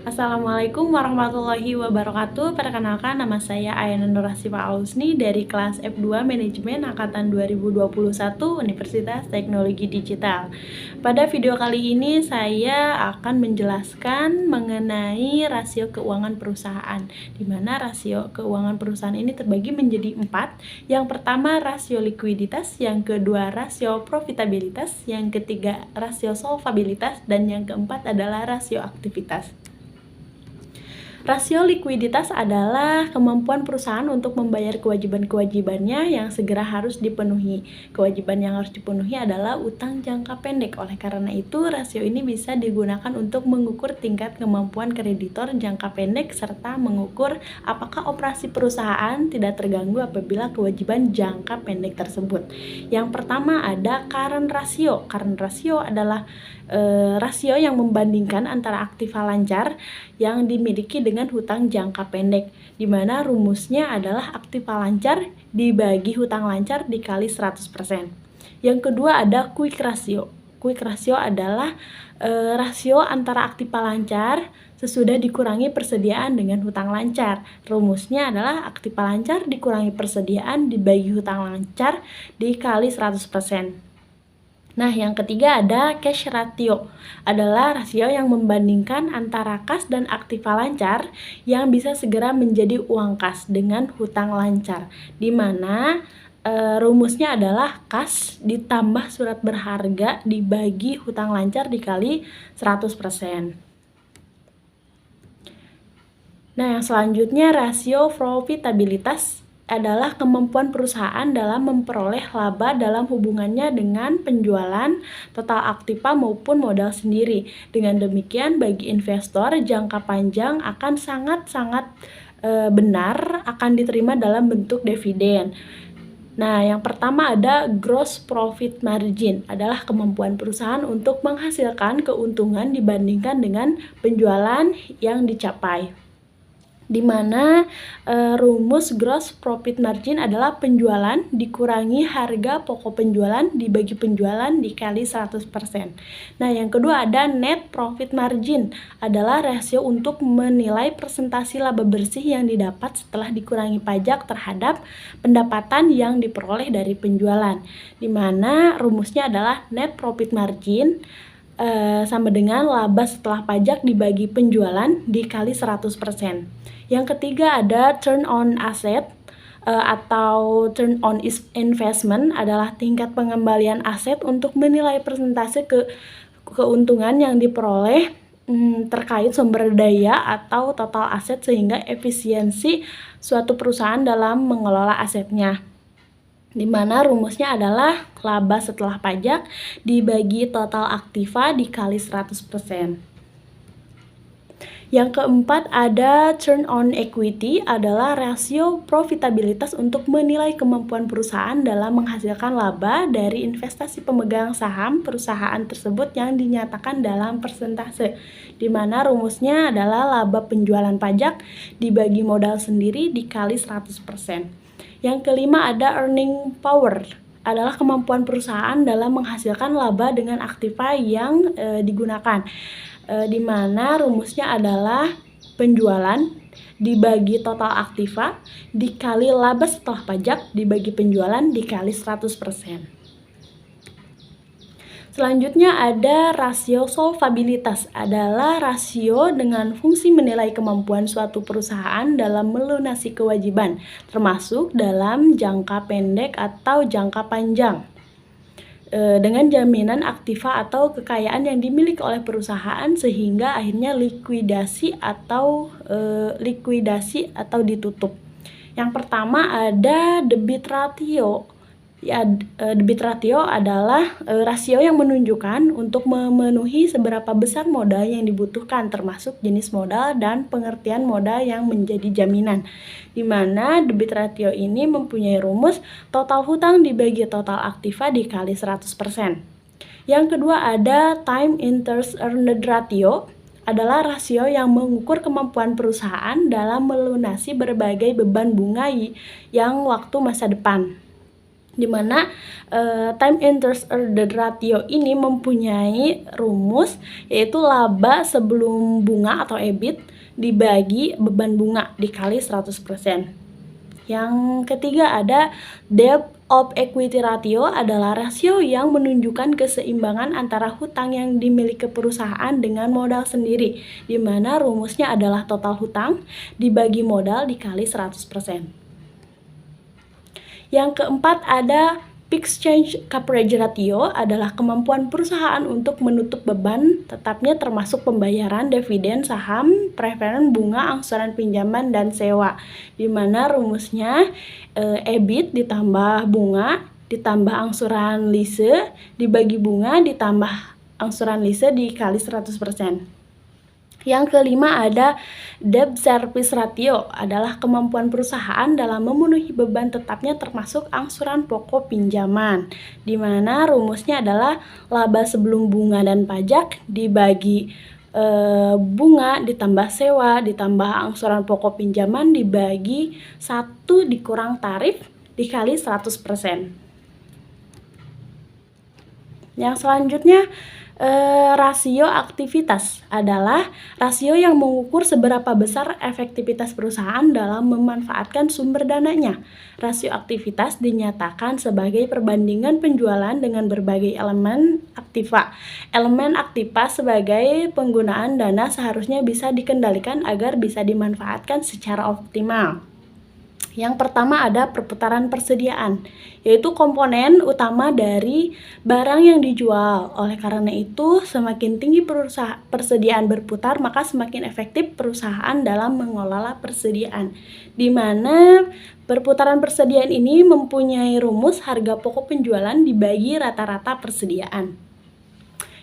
Assalamualaikum warahmatullahi wabarakatuh. Perkenalkan, nama saya Ayana Nur Hasifa Alusni dari kelas F2 Manajemen Angkatan 2021 Universitas Teknologi Digital. Pada video kali ini saya akan menjelaskan mengenai rasio keuangan perusahaan, di mana rasio keuangan perusahaan ini terbagi menjadi 4. Yang pertama rasio likuiditas, yang kedua rasio profitabilitas, yang ketiga rasio solvabilitas, dan yang keempat adalah rasio aktivitas. Rasio likuiditas adalah kemampuan perusahaan untuk membayar kewajiban-kewajibannya yang segera harus dipenuhi. Kewajiban yang harus dipenuhi adalah utang jangka pendek. Oleh karena itu, rasio ini bisa digunakan untuk mengukur tingkat kemampuan kreditor jangka pendek serta mengukur apakah operasi perusahaan tidak terganggu apabila kewajiban jangka pendek tersebut. Yang pertama ada current ratio. Current ratio adalah rasio yang membandingkan antara aktiva lancar yang dimiliki dengan hutang jangka pendek, di mana rumusnya adalah aktiva lancar dibagi hutang lancar dikali 100%. Yang kedua ada quick ratio. Quick ratio adalah rasio antara aktiva lancar sesudah dikurangi persediaan dengan hutang lancar. Rumusnya adalah aktiva lancar dikurangi persediaan dibagi hutang lancar dikali 100%. Nah, yang ketiga ada cash ratio, adalah rasio yang membandingkan antara kas dan aktiva lancar yang bisa segera menjadi uang kas dengan hutang lancar, di mana rumusnya adalah kas ditambah surat berharga dibagi hutang lancar dikali 100%. Nah, yang selanjutnya rasio profitabilitas adalah kemampuan perusahaan dalam memperoleh laba dalam hubungannya dengan penjualan, total aktiva maupun modal sendiri. Dengan demikian, bagi investor, jangka panjang akan sangat-sangat benar akan diterima dalam bentuk dividen. Nah, yang pertama ada gross profit margin, adalah kemampuan perusahaan untuk menghasilkan keuntungan dibandingkan dengan penjualan yang dicapai, di mana rumus gross profit margin adalah penjualan dikurangi harga pokok penjualan dibagi penjualan dikali 100%. Nah, yang kedua ada net profit margin, adalah rasio untuk menilai persentase laba bersih yang didapat setelah dikurangi pajak terhadap pendapatan yang diperoleh dari penjualan, di mana rumusnya adalah net profit margin sama dengan laba setelah pajak dibagi penjualan dikali 100%. Yang ketiga ada turn on asset atau turn on investment, adalah tingkat pengembalian aset untuk menilai persentase keuntungan yang diperoleh terkait sumber daya atau total aset sehingga efisiensi suatu perusahaan dalam mengelola asetnya, di mana rumusnya adalah laba setelah pajak dibagi total aktiva dikali 100%. Yang keempat ada turn on equity, adalah rasio profitabilitas untuk menilai kemampuan perusahaan dalam menghasilkan laba dari investasi pemegang saham perusahaan tersebut yang dinyatakan dalam persentase, di mana rumusnya adalah laba penjualan pajak dibagi modal sendiri dikali 100%. Yang kelima ada earning power, adalah kemampuan perusahaan dalam menghasilkan laba dengan aktiva yang digunakan, di mana rumusnya adalah penjualan dibagi total aktiva dikali laba setelah pajak dibagi penjualan dikali 100%. Selanjutnya ada rasio solvabilitas, adalah rasio dengan fungsi menilai kemampuan suatu perusahaan dalam melunasi kewajiban, termasuk dalam jangka pendek atau jangka panjang, dengan jaminan aktiva atau kekayaan yang dimiliki oleh perusahaan sehingga akhirnya likuidasi atau ditutup. Yang pertama ada debit ratio. Debit ratio adalah rasio yang menunjukkan untuk memenuhi seberapa besar modal yang dibutuhkan, termasuk jenis modal dan pengertian modal yang menjadi jaminan, di mana debit ratio ini mempunyai rumus total hutang dibagi total aktiva dikali 100%. Yang kedua ada time interest earned ratio, adalah rasio yang mengukur kemampuan perusahaan dalam melunasi berbagai beban bunga yang waktu masa depan, di mana time interest earned ratio ini mempunyai rumus, yaitu laba sebelum bunga atau EBIT dibagi beban bunga dikali 100%. Yang ketiga ada debt of equity ratio, adalah rasio yang menunjukkan keseimbangan antara hutang yang dimiliki perusahaan dengan modal sendiri, di mana rumusnya adalah total hutang dibagi modal dikali 100%. Yang keempat ada fixed charge coverage ratio, adalah kemampuan perusahaan untuk menutup beban tetapnya termasuk pembayaran dividen saham, preferen, bunga, angsuran pinjaman, dan sewa, di mana rumusnya EBIT ditambah bunga ditambah angsuran lise dibagi bunga ditambah angsuran lise dikali 100%. Yang kelima ada debt service ratio, adalah kemampuan perusahaan dalam memenuhi beban tetapnya termasuk angsuran pokok pinjaman, di mana rumusnya adalah laba sebelum bunga dan pajak dibagi bunga ditambah sewa ditambah angsuran pokok pinjaman dibagi 1 dikurang tarif dikali 100%. Yang selanjutnya rasio aktivitas, adalah rasio yang mengukur seberapa besar efektivitas perusahaan dalam memanfaatkan sumber dananya. Rasio aktivitas dinyatakan sebagai perbandingan penjualan dengan berbagai elemen aktiva. Elemen aktiva sebagai penggunaan dana seharusnya bisa dikendalikan agar bisa dimanfaatkan secara optimal. Yang pertama ada perputaran persediaan, yaitu komponen utama dari barang yang dijual. Oleh karena itu, semakin tinggi persediaan berputar, maka semakin efektif perusahaan dalam mengelola persediaan, di mana perputaran persediaan ini mempunyai rumus harga pokok penjualan dibagi rata-rata persediaan.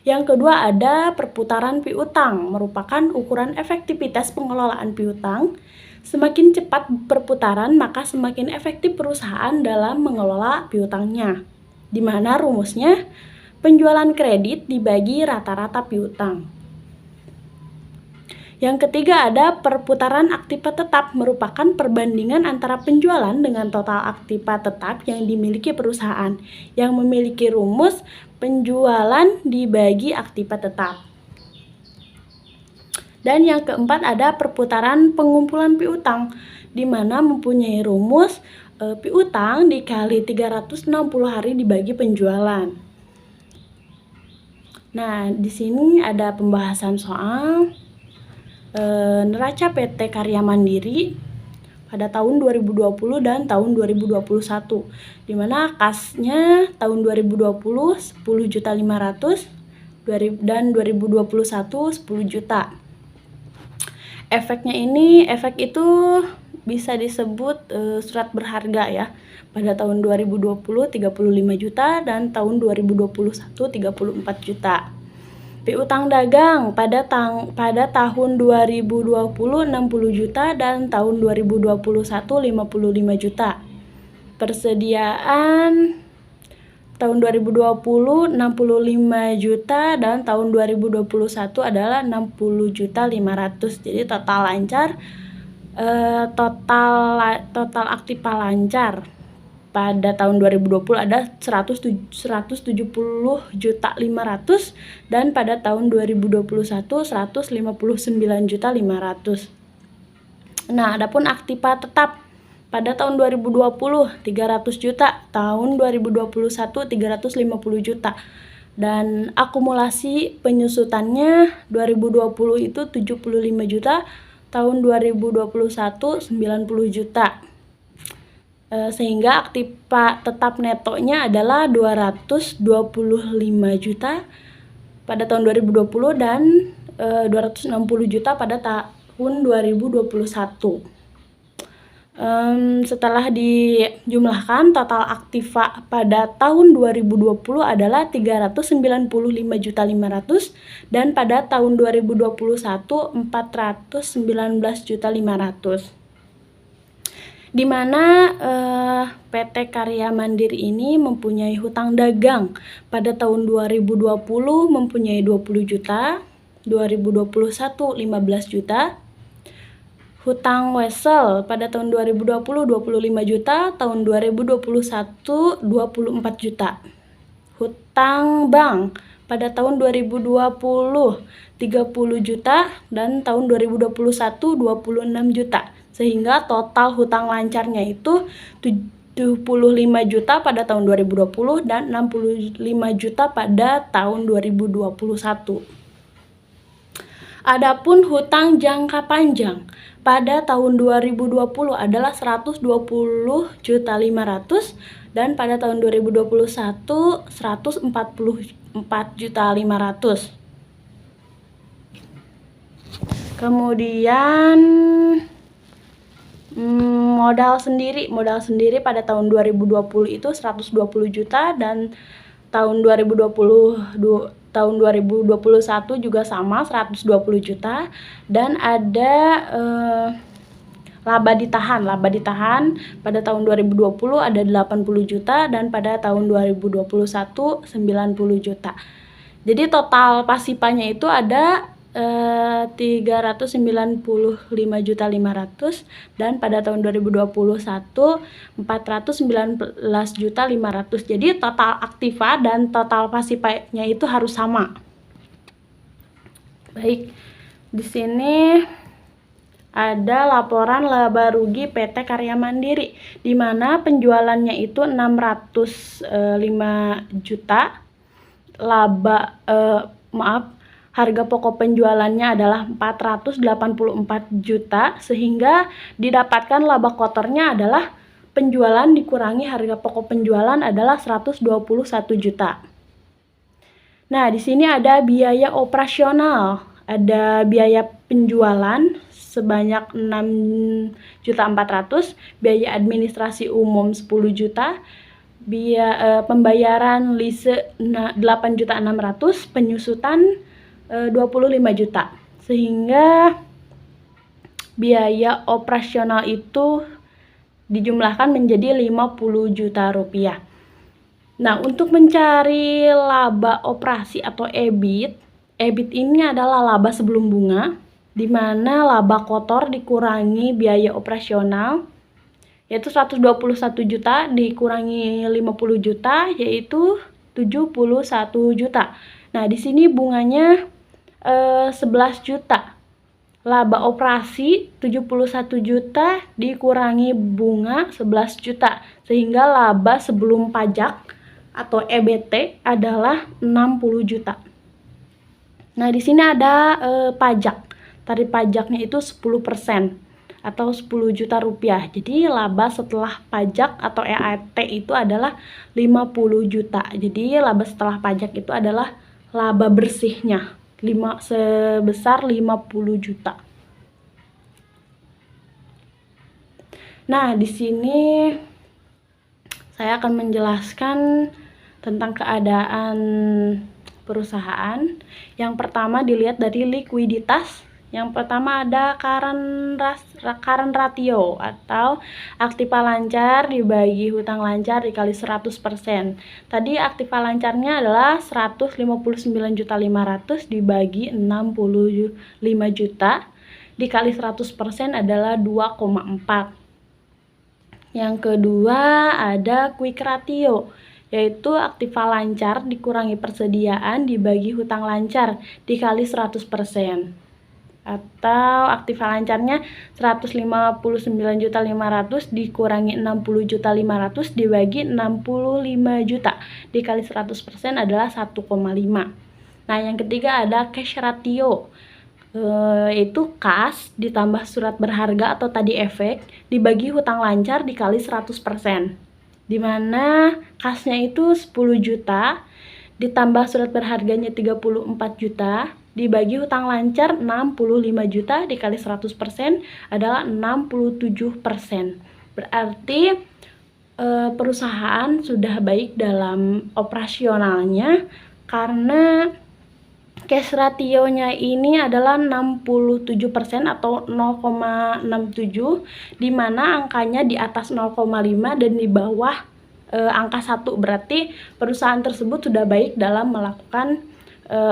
Yang kedua ada perputaran piutang, merupakan ukuran efektivitas pengelolaan piutang. Semakin cepat perputaran, maka semakin efektif perusahaan dalam mengelola piutangnya, di mana rumusnya penjualan kredit dibagi rata-rata piutang. Yang ketiga ada perputaran aktiva tetap, merupakan perbandingan antara penjualan dengan total aktiva tetap yang dimiliki perusahaan, yang memiliki rumus penjualan dibagi aktiva tetap. Dan yang keempat ada perputaran pengumpulan piutang, di mana mempunyai rumus piutang dikali 360 hari dibagi penjualan. Nah, di sini ada pembahasan soal neraca PT Karya Mandiri pada tahun 2020 dan tahun 2021, di mana kasnya tahun 2020 10.500.000 dan 2021 10 juta. Efek itu bisa disebut surat berharga ya. Pada tahun 2020 35 juta dan tahun 2021 34 juta. Piutang dagang pada tahun 2020 60 juta dan tahun 2021 55 juta. Persediaan tahun 2020 65 juta dan tahun 2021 adalah 60.500.000. Jadi total lancar, total aktiva lancar pada tahun 2020 ada 170.500.000 dan pada tahun 2021 159.500.000. Nah, adapun aktiva tetap pada tahun 2020 300 juta, tahun 2021 350 juta. Dan akumulasi penyusutannya 2020 itu 75 juta, tahun 2021 90 juta. Sehingga aktiva tetap netonya adalah 225 juta pada tahun 2020 dan 260 juta pada tahun 2021. Setelah dijumlahkan, total aktiva pada tahun 2020 adalah 395.500.000 dan pada tahun 2021 419.500.000. Di mana PT Karya Mandiri ini mempunyai hutang dagang pada tahun 2020 mempunyai 20 juta, 2021 15 juta. Hutang Wesel pada tahun 2020 25 juta, tahun 2021 24 juta. Hutang bank pada tahun 2020 30 juta dan tahun 2021 26 juta. Sehingga total hutang lancarnya itu 75 juta pada tahun 2020 dan 65 juta pada tahun 2021. Adapun hutang jangka panjang pada tahun 2020 adalah 120 juta 500 dan pada tahun 2021 144 juta 500. Kemudian modal sendiri pada tahun 2020 itu 120 juta dan tahun 2021 juga sama 120 juta dan ada laba ditahan pada tahun 2020 ada 80 juta dan pada tahun 2021 90 juta. Jadi total pasipanya itu ada 395 juta 500 dan pada tahun 2021 419 juta 500. Jadi total aktiva dan total pasipanya itu harus sama. Baik, di sini ada laporan laba rugi PT Karya Mandiri di mana penjualannya itu 605 juta. Harga pokok penjualannya adalah 484 juta sehingga didapatkan laba kotornya adalah penjualan dikurangi harga pokok penjualan adalah 121 juta. Nah, di sini ada biaya operasional, ada biaya penjualan sebanyak 6.400.000, biaya administrasi umum 10 juta, pembayaran lise 8.600.000, penyusutan 25 juta. Sehingga biaya operasional itu dijumlahkan menjadi 50 juta rupiah. Nah, untuk mencari laba operasi atau EBIT ini adalah laba sebelum bunga, di mana laba kotor dikurangi biaya operasional, yaitu 121 juta dikurangi 50 juta, yaitu 71 juta. Nah, di sini bunganya 11 juta. Laba operasi 71 juta dikurangi bunga 11 juta. Sehingga laba sebelum pajak atau EBT adalah 60 juta. Nah, di sini ada pajak. Tarif pajaknya itu 10% atau 10 juta rupiah. Jadi laba setelah pajak atau EAT itu adalah 50 juta. Jadi laba setelah pajak itu adalah laba bersihnya sebesar 50 juta. Nah, di sini saya akan menjelaskan tentang keadaan perusahaan. Yang pertama dilihat dari likuiditas. Yang pertama ada current ratio atau aktiva lancar dibagi hutang lancar dikali 100%. Tadi aktiva lancarnya adalah 159.500.000 dibagi 65 juta dikali 100% adalah 2,4. Yang kedua ada quick ratio, yaitu aktiva lancar dikurangi persediaan dibagi hutang lancar dikali 100%. Atau aktiva lancarnya 159.500.000 dikurangi 60.500.000 dibagi 65 juta dikali 100% adalah 1,5. Nah, yang ketiga ada cash ratio, yaitu kas ditambah surat berharga atau tadi efek dibagi hutang lancar dikali 100%, dimana kasnya itu 10 juta ditambah surat berharganya 34 juta dibagi hutang lancar 65 juta dikali 100% adalah 67%. Berarti perusahaan sudah baik dalam operasionalnya karena cash ratio-nya ini adalah 67% atau 0,67, di mana angkanya di atas 0,5 dan di bawah angka 1. Berarti perusahaan tersebut sudah baik dalam melakukan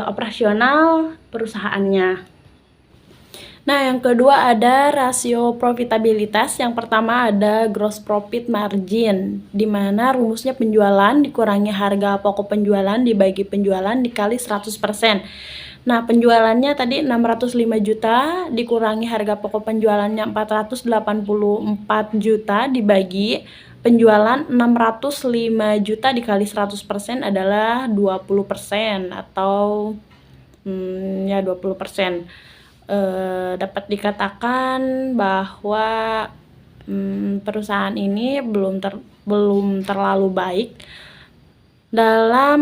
operasional perusahaannya. Nah, yang kedua ada rasio profitabilitas. Yang pertama ada gross profit margin, di mana rumusnya penjualan dikurangi harga pokok penjualan dibagi penjualan dikali 100%. Nah, penjualannya tadi 605 juta dikurangi harga pokok penjualannya 484 juta dibagi penjualan 605 juta dikali 100% adalah 20% atau ya 20%. Dapat dikatakan bahwa perusahaan ini belum terlalu baik dalam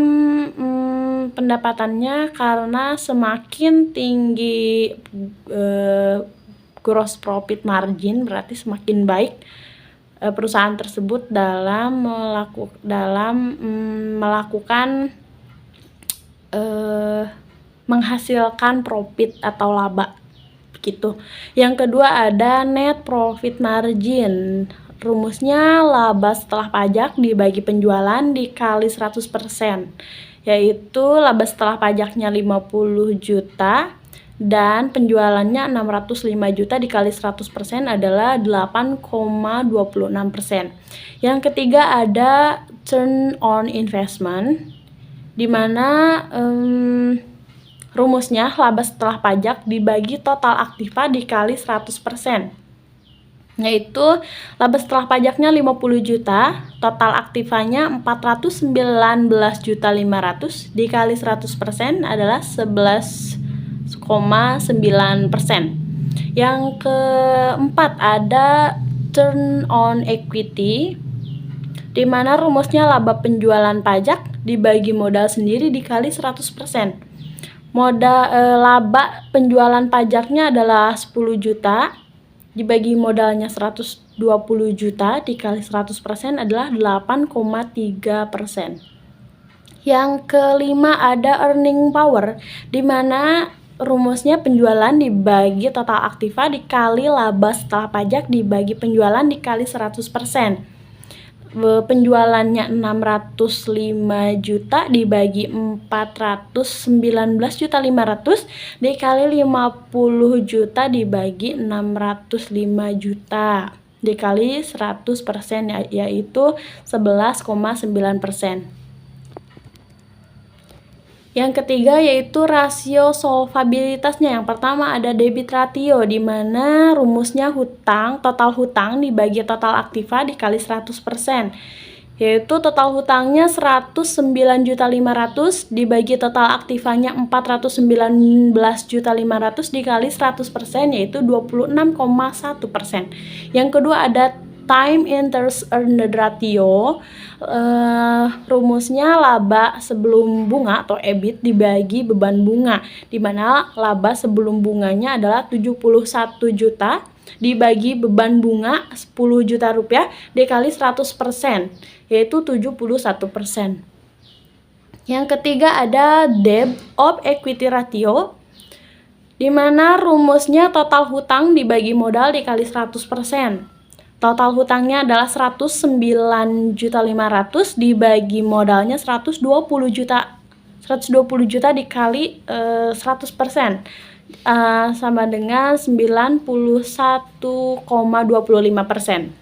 pendapatannya, karena semakin tinggi gross profit margin berarti semakin baik perusahaan tersebut dalam melakukan menghasilkan profit atau laba gitu. Yang kedua ada net profit margin. Rumusnya laba setelah pajak dibagi penjualan dikali 100%, yaitu laba setelah pajaknya 50 juta dan penjualannya 605 juta dikali 100% adalah 8,26%. Yang ketiga ada turn on investment, di mana rumusnya laba setelah pajak dibagi total aktiva dikali 100%. Yaitu laba setelah pajaknya 50 juta, total aktivanya 419.500 dikali 100% adalah 11,9%. Yang keempat ada turn on equity, di mana rumusnya laba penjualan pajak dibagi modal sendiri dikali 100%. Laba penjualan pajaknya adalah 10 juta dibagi modalnya 120 juta dikali 100% adalah 8,3%. Yang kelima ada earning power, di mana rumusnya penjualan dibagi total aktiva dikali laba setelah pajak dibagi penjualan dikali 100%. Penjualannya 605 juta dibagi 419.500 dikali 50 juta dibagi 605 juta dikali 100%, yaitu 11,9%. Yang ketiga yaitu rasio solvabilitasnya. Yang pertama ada debit ratio, di mana rumusnya total hutang dibagi total aktiva dikali 100%. Yaitu total hutangnya 109.500 dibagi total aktivanya 419.500 dikali 100%, yaitu 26,1%. Yang kedua ada time interest earned ratio. Rumusnya laba sebelum bunga atau EBIT dibagi beban bunga, di mana laba sebelum bunganya adalah 71 juta dibagi beban bunga 10 juta rupiah dikali 100%, yaitu 71%. Yang ketiga ada debt of equity ratio, di mana rumusnya total hutang dibagi modal dikali 100%. Total hutangnya adalah 109.500 dibagi modalnya 120 juta. 120 juta dikali 100%, sama dengan 91,25%.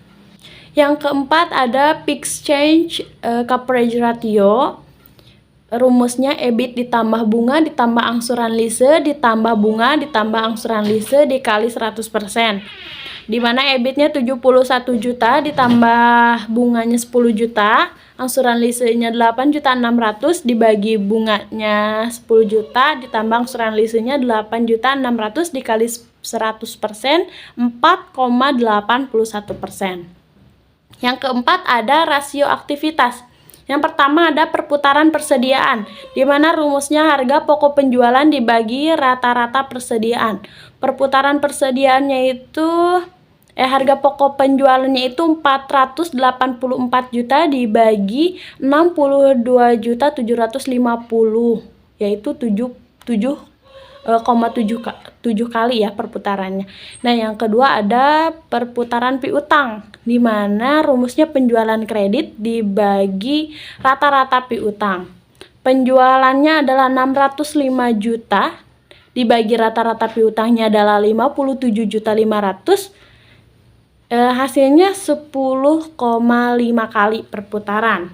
Yang keempat ada fixed change coverage ratio. Rumusnya EBIT ditambah bunga ditambah angsuran lise ditambah bunga ditambah angsuran lise dikali 100%. Di mana EBIT-nya 71 juta ditambah bunganya 10 juta, angsuran lisenya 8.600.000 dibagi bunganya 10 juta ditambah angsuran lisenya 8.600.000 dikali 100%, 4,81%. Yang keempat ada rasio aktivitas. Yang pertama ada perputaran persediaan, di mana rumusnya harga pokok penjualan dibagi rata-rata persediaan. Perputaran persediaannya itu harga pokok penjualannya itu 484 juta dibagi 62.750, yaitu 7,7 kali ya perputarannya. Nah, yang kedua ada perputaran piutang, di mana rumusnya penjualan kredit dibagi rata-rata piutang. Penjualannya adalah 605 juta dibagi rata-rata piutangnya adalah 57.500.000, hasilnya 10,5 kali perputaran.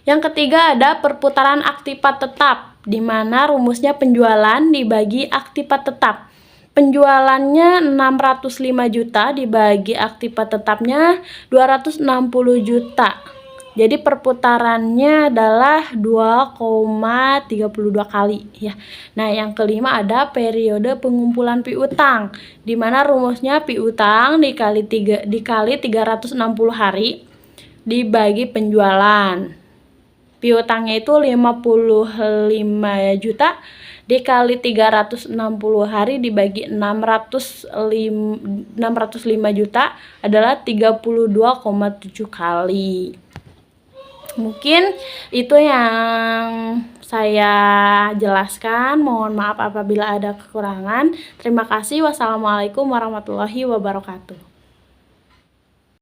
Yang ketiga ada perputaran aktiva tetap, di mana rumusnya penjualan dibagi aktiva tetap. Penjualannya 605 juta dibagi aktiva tetapnya 260 juta. Jadi perputarannya adalah 2,32 kali ya. Nah, yang kelima ada periode pengumpulan piutang, di mana rumusnya piutang dikali 360 hari dibagi penjualan. Piutangnya itu 55 juta dikali 360 hari dibagi 605 juta adalah 32,7 kali. Mungkin itu yang saya jelaskan. Mohon maaf apabila ada kekurangan. Terima kasih. Wassalamualaikum warahmatullahi wabarakatuh.